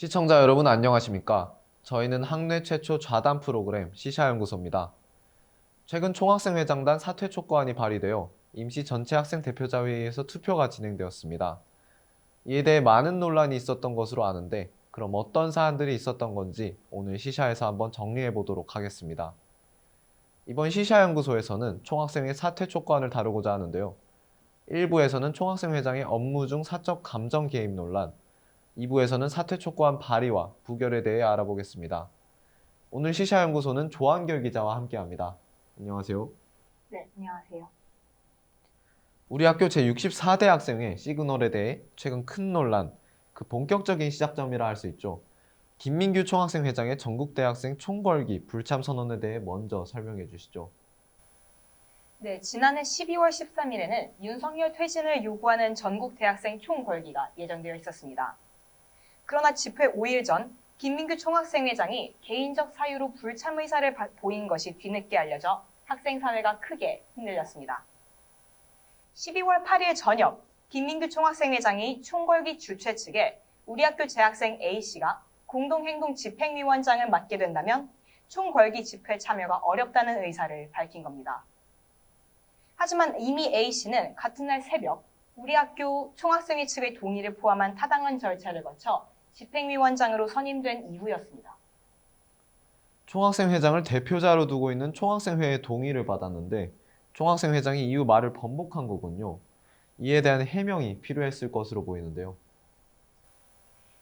시청자 여러분 안녕하십니까? 저희는 학내 최초 좌담 프로그램 시샤연구소입니다. 최근 총학생회장단 사퇴 촉구안이 발의되어 임시 전체 학생 대표자 회의에서 투표가 진행되었습니다. 이에 대해 많은 논란이 있었던 것으로 아는데 그럼 어떤 사안들이 있었던 건지 오늘 시샤에서 한번 정리해 보도록 하겠습니다. 이번 시샤연구소에서는 총학생회 사퇴 촉구안을 다루고자 하는데요. 1부에서는 총학생회장의 업무 중 사적 감정 개입 논란, 2부에서는 사퇴 촉구안 발의와 부결에 대해 알아보겠습니다. 오늘 시샤연구소는 조한결 기자와 함께합니다. 안녕하세요. 네, 안녕하세요. 우리 학교 제64대 학생회 시그널에 대해 최근 큰 논란, 그 본격적인 시작점이라 할 수 있죠. 김민규 총학생회장의 전국대학생 총궐기 불참 선언에 대해 먼저 설명해 주시죠. 네, 지난해 12월 13일에는 윤석열 퇴진을 요구하는 전국 대학생 총궐기가 예정되어 있었습니다. 그러나 집회 5일 전 김민규 총학생회장이 개인적 사유로 불참 의사를 보인 것이 뒤늦게 알려져 학생사회가 크게 흔들렸습니다. 12월 8일 저녁 김민규 총학생회장이 총궐기 주최 측에 우리 학교 재학생 A씨가 공동행동 집행위원장을 맡게 된다면 총궐기 집회 참여가 어렵다는 의사를 밝힌 겁니다. 하지만 이미 A씨는 같은 날 새벽 우리 학교 총학생회 측의 동의를 포함한 타당한 절차를 거쳐 집행위원장으로 선임된 이후였습니다. 총학생회장을 대표자로 두고 있는 총학생회의 동의를 받았는데 총학생회장이 이후 말을 번복한 거군요. 이에 대한 해명이 필요했을 것으로 보이는데요.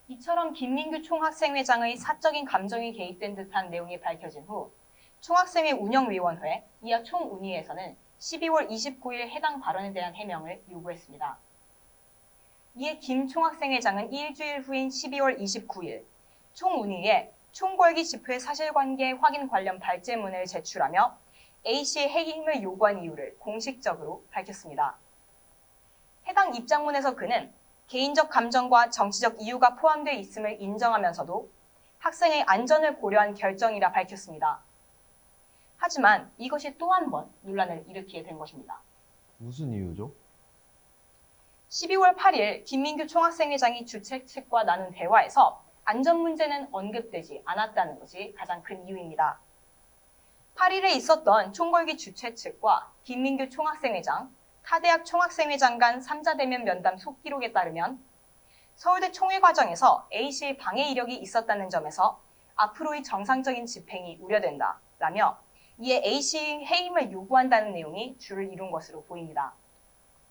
이처럼 김민규 총학생회장의 사적인 감정이 개입된 듯한 내용이 밝혀진 후 총학생회 운영위원회, 이하 총운의에서는 12월 29일 해당 발언에 대한 해명을 요구했습니다. 이에 김 총학생회장은 일주일 후인 12월 29일 총운의에 총궐기 집회 사실관계 확인 관련 발제문을 제출하며 A씨의 해임을 요구한 이유를 공식적으로 밝혔습니다. 해당 입장문에서 그는 개인적 감정과 정치적 이유가 포함되어 있음을 인정하면서도 학생의 안전을 고려한 결정이라 밝혔습니다. 하지만 이것이 또 한 번 논란을 일으키게 된 것입니다. 무슨 이유죠? 12월 8일 김민규 총학생회장이 주최 측과 나눈 대화에서 안전 문제는 언급되지 않았다는 것이 가장 큰 이유입니다. 8일에 있었던 총궐기 주최 측과 김민규 총학생회장, 타대학 총학생회장 간 3자 대면 면담 속기록에 따르면 서울대 총회 과정에서 A씨의 방해 이력이 있었다는 점에서 앞으로의 정상적인 집행이 우려된다라며 이에 A씨의 해임을 요구한다는 내용이 주를 이룬 것으로 보입니다.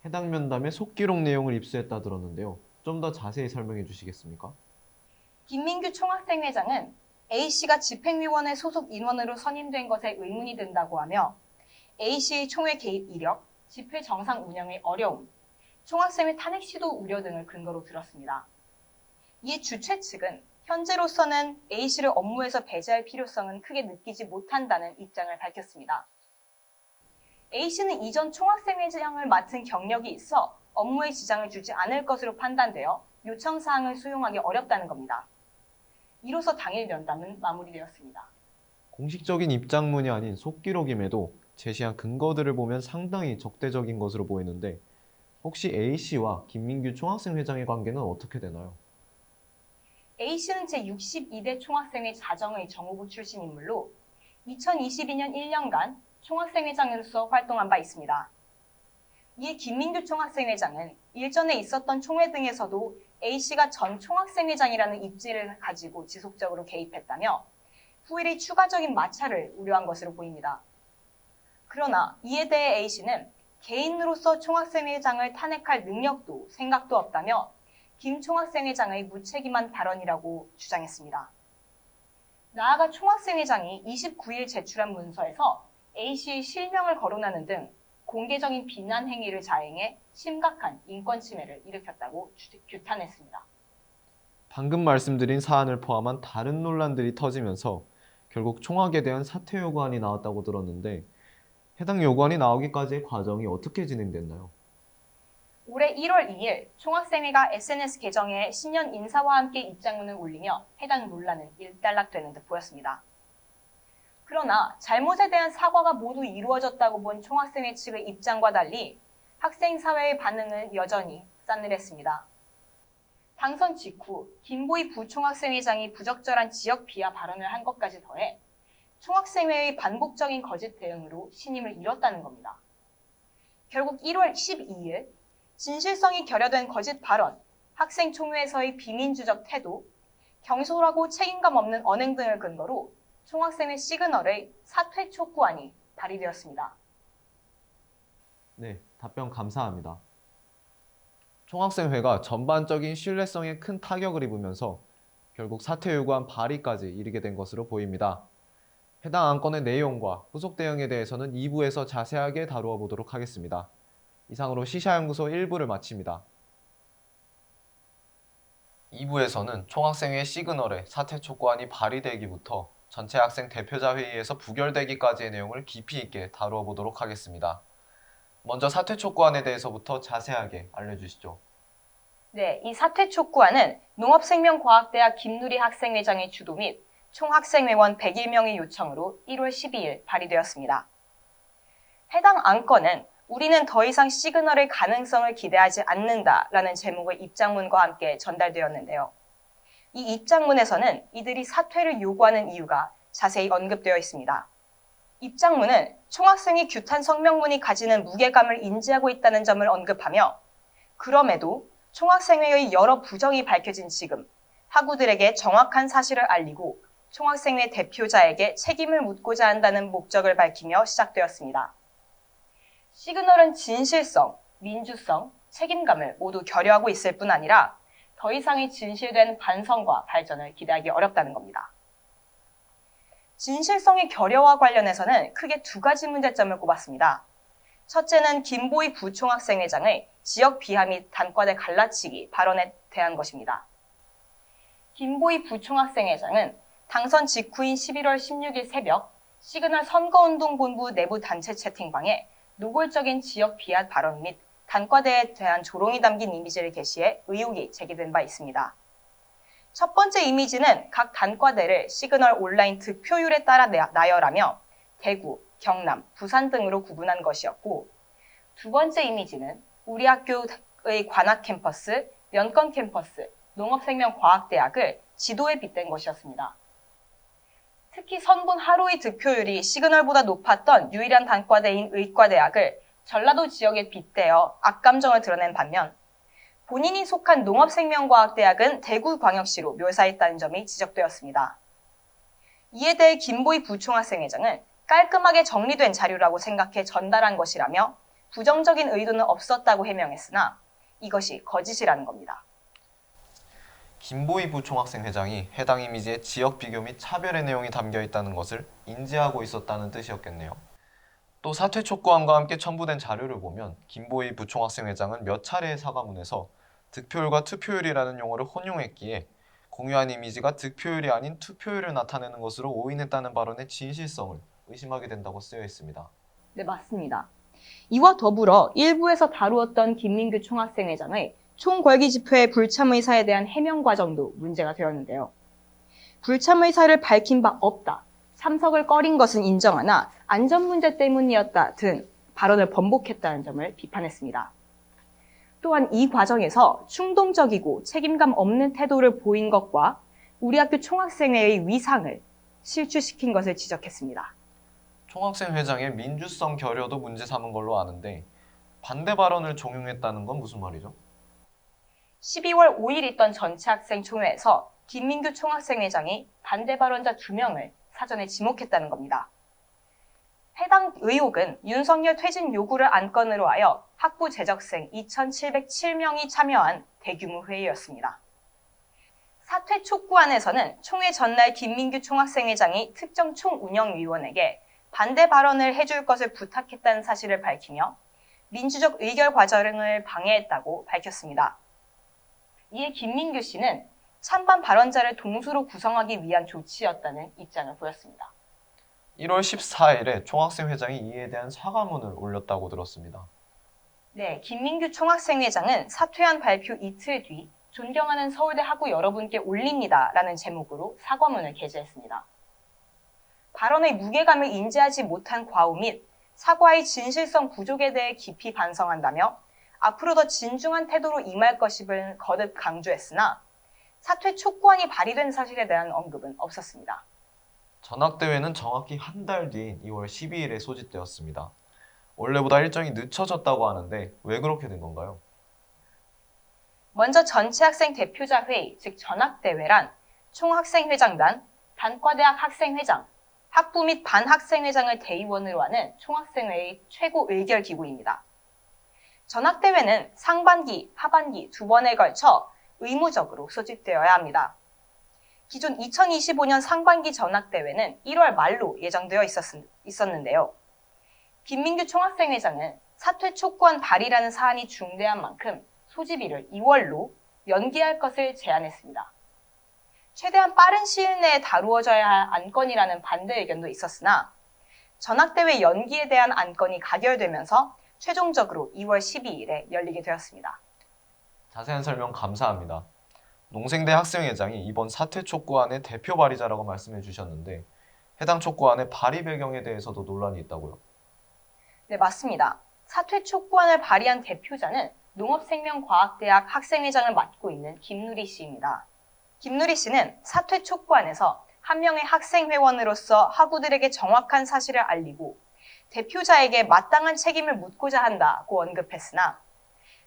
해당 면담에 속기록 내용을 입수했다 들었는데요. 좀 더 자세히 설명해 주시겠습니까? 김민규 총학생회장은 A씨가 집행위원회 소속 인원으로 선임된 것에 의문이 든다고 하며 A씨의 총회 개입 이력, 집회 정상 운영의 어려움, 총학생회 탄핵 시도 우려 등을 근거로 들었습니다. 이에 주최 측은 현재로서는 A씨를 업무에서 배제할 필요성은 크게 느끼지 못한다는 입장을 밝혔습니다. A씨는 이전 총학생회장을 맡은 경력이 있어 업무에 지장을 주지 않을 것으로 판단되어 요청 사항을 수용하기 어렵다는 겁니다. 이로써 당일 면담은 마무리되었습니다. 공식적인 입장문이 아닌 속기록임에도 제시한 근거들을 보면 상당히 적대적인 것으로 보이는데 혹시 A씨와 김민규 총학생회장의 관계는 어떻게 되나요? A씨는 제62대 총학생회 자정의 정후부 출신 인물로 2022년 1년간 총학생회장으로서 활동한 바 있습니다. 이에 김민규 총학생회장은 일전에 있었던 총회 등에서도 A씨가 전 총학생회장이라는 입지를 가지고 지속적으로 개입했다며 후일의 추가적인 마찰을 우려한 것으로 보입니다. 그러나 이에 대해 A씨는 개인으로서 총학생회장을 탄핵할 능력도 생각도 없다며 김 총학생회장의 무책임한 발언이라고 주장했습니다. 나아가 총학생회장이 29일 제출한 문서에서 A씨의 실명을 거론하는 등 공개적인 비난 행위를 자행해 심각한 인권 침해를 일으켰다고 규탄했습니다. 방금 말씀드린 사안을 포함한 다른 논란들이 터지면서 결국 총학에 대한 사퇴 요구안이 나왔다고 들었는데 해당 요구안이 나오기까지의 과정이 어떻게 진행됐나요? 올해 1월 2일 총학생회가 SNS 계정에 신년 인사와 함께 입장문을 올리며 해당 논란은 일단락되는 듯 보였습니다. 그러나 잘못에 대한 사과가 모두 이루어졌다고 본 총학생회 측의 입장과 달리 학생 사회의 반응은 여전히 싸늘했습니다. 당선 직후 김보희 부총학생회장이 부적절한 지역 비하 발언을 한 것까지 더해 총학생회의 반복적인 거짓 대응으로 신임을 잃었다는 겁니다. 결국 1월 12일 진실성이 결여된 거짓 발언, 학생총회에서의 비민주적 태도, 경솔하고 책임감 없는 언행 등을 근거로 총학생회 시그널의 사퇴 촉구안이 발의되었습니다. 네, 답변 감사합니다. 총학생회가 전반적인 신뢰성에 큰 타격을 입으면서 결국 사퇴 요구안 발의까지 이르게 된 것으로 보입니다. 해당 안건의 내용과 후속 대응에 대해서는 2부에서 자세하게 다루어 보도록 하겠습니다. 이상으로 시샤연구소 1부를 마칩니다. 2부에서는 총학생회 시그널의 사퇴 촉구안이 발의되기부터 전체 학생 대표자 회의에서 부결되기까지의 내용을 깊이 있게 다루어 보도록 하겠습니다. 먼저 사퇴 촉구안에 대해서부터 자세하게 알려주시죠. 네, 이 사퇴 촉구안은 농업생명과학대학 김누리 학생회장의 주도 및 총학생회원 101명의 요청으로 1월 12일 발의되었습니다. 해당 안건은 우리는 더 이상 시그널의 가능성을 기대하지 않는다라는 제목의 입장문과 함께 전달되었는데요. 이 입장문에서는 이들이 사퇴를 요구하는 이유가 자세히 언급되어 있습니다. 입장문은 총학생회 규탄 성명문이 가지는 무게감을 인지하고 있다는 점을 언급하며 그럼에도 총학생회의 여러 부정이 밝혀진 지금 학우들에게 정확한 사실을 알리고 총학생회 대표자에게 책임을 묻고자 한다는 목적을 밝히며 시작되었습니다. 시그널은 진실성, 민주성, 책임감을 모두 결여하고 있을 뿐 아니라 더 이상의 진실된 반성과 발전을 기대하기 어렵다는 겁니다. 진실성의 결여와 관련해서는 크게 두 가지 문제점을 꼽았습니다. 첫째는 김보희 부총학생회장의 지역 비하 및 단과대 갈라치기 발언에 대한 것입니다. 김보희 부총학생회장은 당선 직후인 11월 16일 새벽 시그널 선거운동본부 내부 단체 채팅방에 노골적인 지역 비하 발언 및 단과대에 대한 조롱이 담긴 이미지를 게시해 의혹이 제기된 바 있습니다. 첫 번째 이미지는 각 단과대를 시그널 온라인 득표율에 따라 나열하며 대구, 경남, 부산 등으로 구분한 것이었고 두 번째 이미지는 우리 학교의 관악 캠퍼스, 연건 캠퍼스, 농업생명과학대학을 지도에 빗댄 것이었습니다. 특히 선분 하루의 득표율이 시그널보다 높았던 유일한 단과대인 의과대학을 전라도 지역에 빗대어 악감정을 드러낸 반면 본인이 속한 농업생명과학대학은 대구광역시로 묘사했다는 점이 지적되었습니다. 이에 대해 김보희 부총학생회장은 깔끔하게 정리된 자료라고 생각해 전달한 것이라며 부정적인 의도는 없었다고 해명했으나 이것이 거짓이라는 겁니다. 김보희 부총학생회장이 해당 이미지에 지역 비교 및 차별의 내용이 담겨 있다는 것을 인지하고 있었다는 뜻이었겠네요. 또 사퇴 촉구안과 함께 첨부된 자료를 보면 김보희 부총학생회장은 몇 차례의 사과문에서 득표율과 투표율이라는 용어를 혼용했기에 공유한 이미지가 득표율이 아닌 투표율을 나타내는 것으로 오인했다는 발언의 진실성을 의심하게 된다고 쓰여 있습니다. 네, 맞습니다. 이와 더불어 일부에서 다루었던 김민규 총학생회장의 총궐기 집회의 불참 의사에 대한 해명 과정도 문제가 되었는데요. 불참 의사를 밝힌 바 없다, 참석을 꺼린 것은 인정하나 안전 문제 때문이었다 등 발언을 번복했다는 점을 비판했습니다. 또한 이 과정에서 충동적이고 책임감 없는 태도를 보인 것과 우리 학교 총학생회의 위상을 실추시킨 것을 지적했습니다. 총학생회장의 민주성 결여도 문제 삼은 걸로 아는데 반대 발언을 종용했다는 건 무슨 말이죠? 12월 5일 있던 전체 학생 총회에서 김민규 총학생회장이 반대 발언자 2명을 사전에 지목했다는 겁니다. 해당 의혹은 윤석열 퇴진 요구를 안건으로 하여 학부 재적생 2,707명이 참여한 대규모 회의였습니다. 사퇴 촉구안에서는 총회 전날 김민규 총학생회장이 특정 총운영위원에게 반대 발언을 해줄 것을 부탁했다는 사실을 밝히며 민주적 의결 과정을 방해했다고 밝혔습니다. 이에 김민규 씨는 찬반 발언자를 동수로 구성하기 위한 조치였다는 입장을 보였습니다. 1월 14일에 총학생회장이 이에 대한 사과문을 올렸다고 들었습니다. 네, 김민규 총학생회장은 사퇴한 발표 이틀 뒤 존경하는 서울대 학우 여러분께 올립니다 라는 제목으로 사과문을 게재했습니다. 발언의 무게감을 인지하지 못한 과오 및 사과의 진실성 부족에 대해 깊이 반성한다며 앞으로 더 진중한 태도로 임할 것임을 거듭 강조했으나 사퇴 촉구안이 발의된 사실에 대한 언급은 없었습니다. 전학대회는 정확히 한 달 뒤인 2월 12일에 소집되었습니다. 원래보다 일정이 늦춰졌다고 하는데 왜 그렇게 된 건가요? 먼저 전체 학생 대표자 회의, 즉 전학대회란 총학생회장단, 단과대학 학생회장, 학부 및 반학생회장을 대의원으로 하는 총학생회의 최고 의결 기구입니다. 전학대회는 상반기, 하반기 두 번에 걸쳐 의무적으로 소집되어야 합니다. 기존 2025년 상반기 전학대회는 1월 말로 예정되어 있었는데요. 김민규 총학생회장은 사퇴 촉구안 발의라는 사안이 중대한 만큼 소집일을 2월로 연기할 것을 제안했습니다. 최대한 빠른 시일 내에 다루어져야 할 안건이라는 반대 의견도 있었으나 전학대회 연기에 대한 안건이 가결되면서 최종적으로 2월 12일에 열리게 되었습니다. 자세한 설명 감사합니다. 농생대 학생회장이 이번 사퇴 촉구안의 대표 발의자라고 말씀해 주셨는데 해당 촉구안의 발의 배경에 대해서도 논란이 있다고요? 네, 맞습니다. 사퇴 촉구안을 발의한 대표자는 농업생명과학대학 학생회장을 맡고 있는 김누리 씨입니다. 김누리 씨는 사퇴 촉구안에서 한 명의 학생회원으로서 학우들에게 정확한 사실을 알리고 대표자에게 마땅한 책임을 묻고자 한다고 언급했으나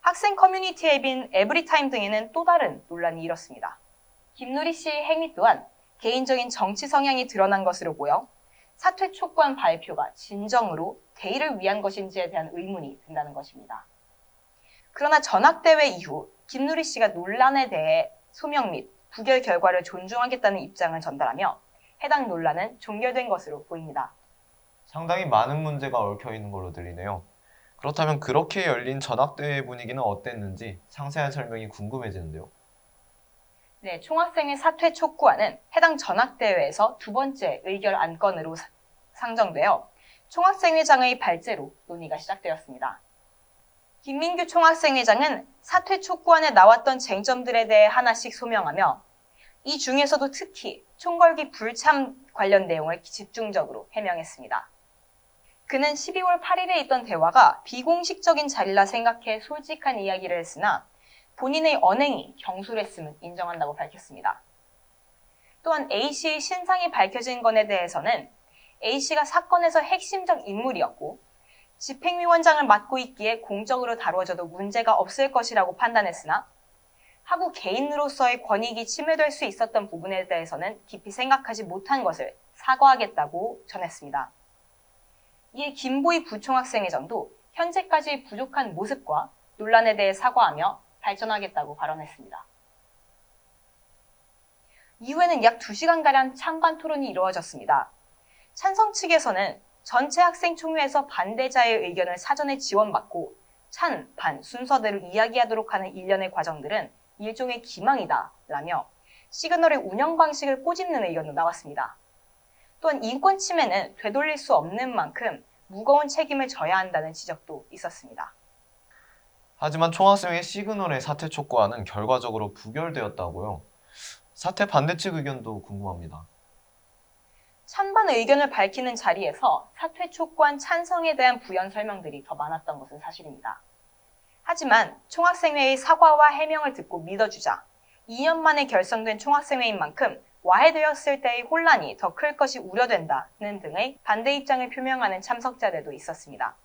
학생 커뮤니티 앱인 에브리타임 등에는 또 다른 논란이 일었습니다. 김누리 씨의 행위 또한 개인적인 정치 성향이 드러난 것으로 보여 사퇴 촉구안 발표가 진정으로 대의를 위한 것인지에 대한 의문이 든다는 것입니다. 그러나 전학대회 이후 김누리 씨가 논란에 대해 소명 및 부결 결과를 존중하겠다는 입장을 전달하며 해당 논란은 종결된 것으로 보입니다. 상당히 많은 문제가 얽혀 있는 걸로 들리네요. 그렇다면 그렇게 열린 전학대회 분위기는 어땠는지 상세한 설명이 궁금해지는데요. 네, 총학생회 사퇴 촉구안은 해당 전학대회에서 두 번째 의결 안건으로 상정되어 총학생회장의 발제로 논의가 시작되었습니다. 김민규 총학생회장은 사퇴 촉구안에 나왔던 쟁점들에 대해 하나씩 소명하며 이 중에서도 특히 총궐기 불참 관련 내용을 집중적으로 해명했습니다. 그는 12월 8일에 있던 대화가 비공식적인 자리라 생각해 솔직한 이야기를 했으나 본인의 언행이 경솔했음을 인정한다고 밝혔습니다. 또한 A씨의 신상이 밝혀진 건에 대해서는 A씨가 사건에서 핵심적 인물이었고 집행위원장을 맡고 있기에 공적으로 다루어져도 문제가 없을 것이라고 판단했으나 학우 개인으로서의 권익이 침해될 수 있었던 부분에 대해서는 깊이 생각하지 못한 것을 사과하겠다고 전했습니다. 이에 김보희 부총학생회장도 현재까지의 부족한 모습과 논란에 대해 사과하며 발전하겠다고 발언했습니다. 이후에는 약 2시간가량 찬반 토론이 이루어졌습니다. 찬성 측에서는 전체 학생 총회에서 반대자의 의견을 사전에 지원받고 찬, 반 순서대로 이야기하도록 하는 일련의 과정들은 일종의 기망이다라며 시그널의 운영 방식을 꼬집는 의견도 나왔습니다. 또한 인권 침해는 되돌릴 수 없는 만큼 무거운 책임을 져야 한다는 지적도 있었습니다. 하지만 총학생회 시그널의 사퇴 촉구안은 결과적으로 부결되었다고요. 사퇴 반대 측 의견도 궁금합니다. 찬반 의견을 밝히는 자리에서 사퇴 촉구안 찬성에 대한 부연 설명들이 더 많았던 것은 사실입니다. 하지만 총학생회의 사과와 해명을 듣고 믿어주자 2년 만에 결성된 총학생회인 만큼 와해되었을 때의 혼란이 더 클 것이 우려된다는 등의 반대 입장을 표명하는 참석자들도 있었습니다.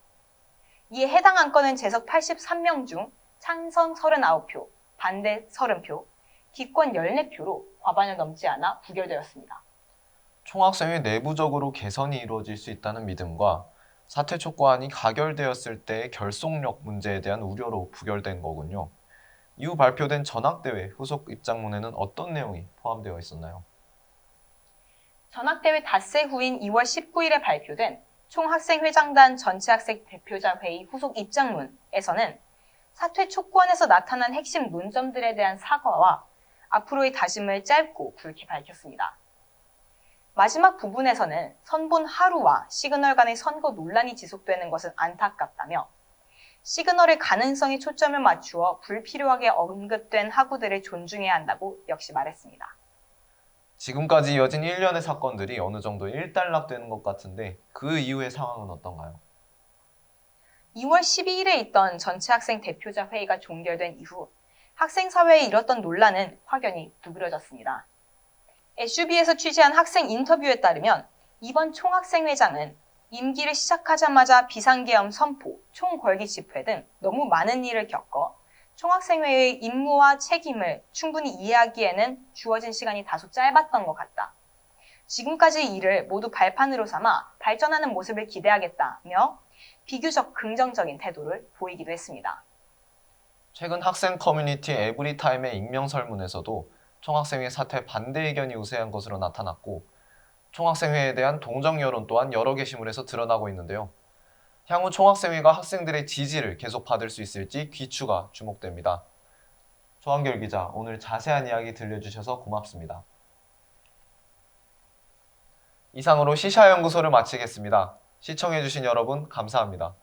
이에 해당 안건은 재석 83명 중 찬성 39표, 반대 30표, 기권 14표로 과반을 넘지 않아 부결되었습니다. 총학생회 내부적으로 개선이 이루어질 수 있다는 믿음과 사퇴 촉구안이 가결되었을 때의 결속력 문제에 대한 우려로 부결된 거군요. 이후 발표된 전학대회 후속 입장문에는 어떤 내용이 포함되어 있었나요? 전학대회 닷새 후인 2월 19일에 발표된 총학생회장단 전체학생 대표자 회의 후속 입장문에서는 사퇴 촉구안에서 나타난 핵심 논점들에 대한 사과와 앞으로의 다짐을 짧고 굵게 밝혔습니다. 마지막 부분에서는 선본 하루와 시그널 간의 선거 논란이 지속되는 것은 안타깝다며 시그널의 가능성에 초점을 맞추어 불필요하게 언급된 학우들을 존중해야 한다고 역시 말했습니다. 지금까지 이어진 일련의 사건들이 어느 정도 일단락되는 것 같은데 그 이후의 상황은 어떤가요? 2월 12일에 있던 전체 학생 대표자 회의가 종결된 이후 학생사회에 일었던 논란은 확연히 누그러졌습니다. SUB에서 취재한 학생 인터뷰에 따르면 이번 총학생회장은 임기를 시작하자마자 비상계엄 선포, 총궐기 집회 등 너무 많은 일을 겪어 총학생회의 임무와 책임을 충분히 이해하기에는 주어진 시간이 다소 짧았던 것 같다. 지금까지 이 일을 모두 발판으로 삼아 발전하는 모습을 기대하겠다며 비교적 긍정적인 태도를 보이기도 했습니다. 최근 학생 커뮤니티 에브리타임의 익명 설문에서도 총학생회 사퇴 반대 의견이 우세한 것으로 나타났고 총학생회에 대한 동정 여론 또한 여러 게시물에서 드러나고 있는데요. 향후 총학생회가 학생들의 지지를 계속 받을 수 있을지 귀추가 주목됩니다. 조한결 기자, 오늘 자세한 이야기 들려주셔서 고맙습니다. 이상으로 시샤연구소를 마치겠습니다. 시청해주신 여러분 감사합니다.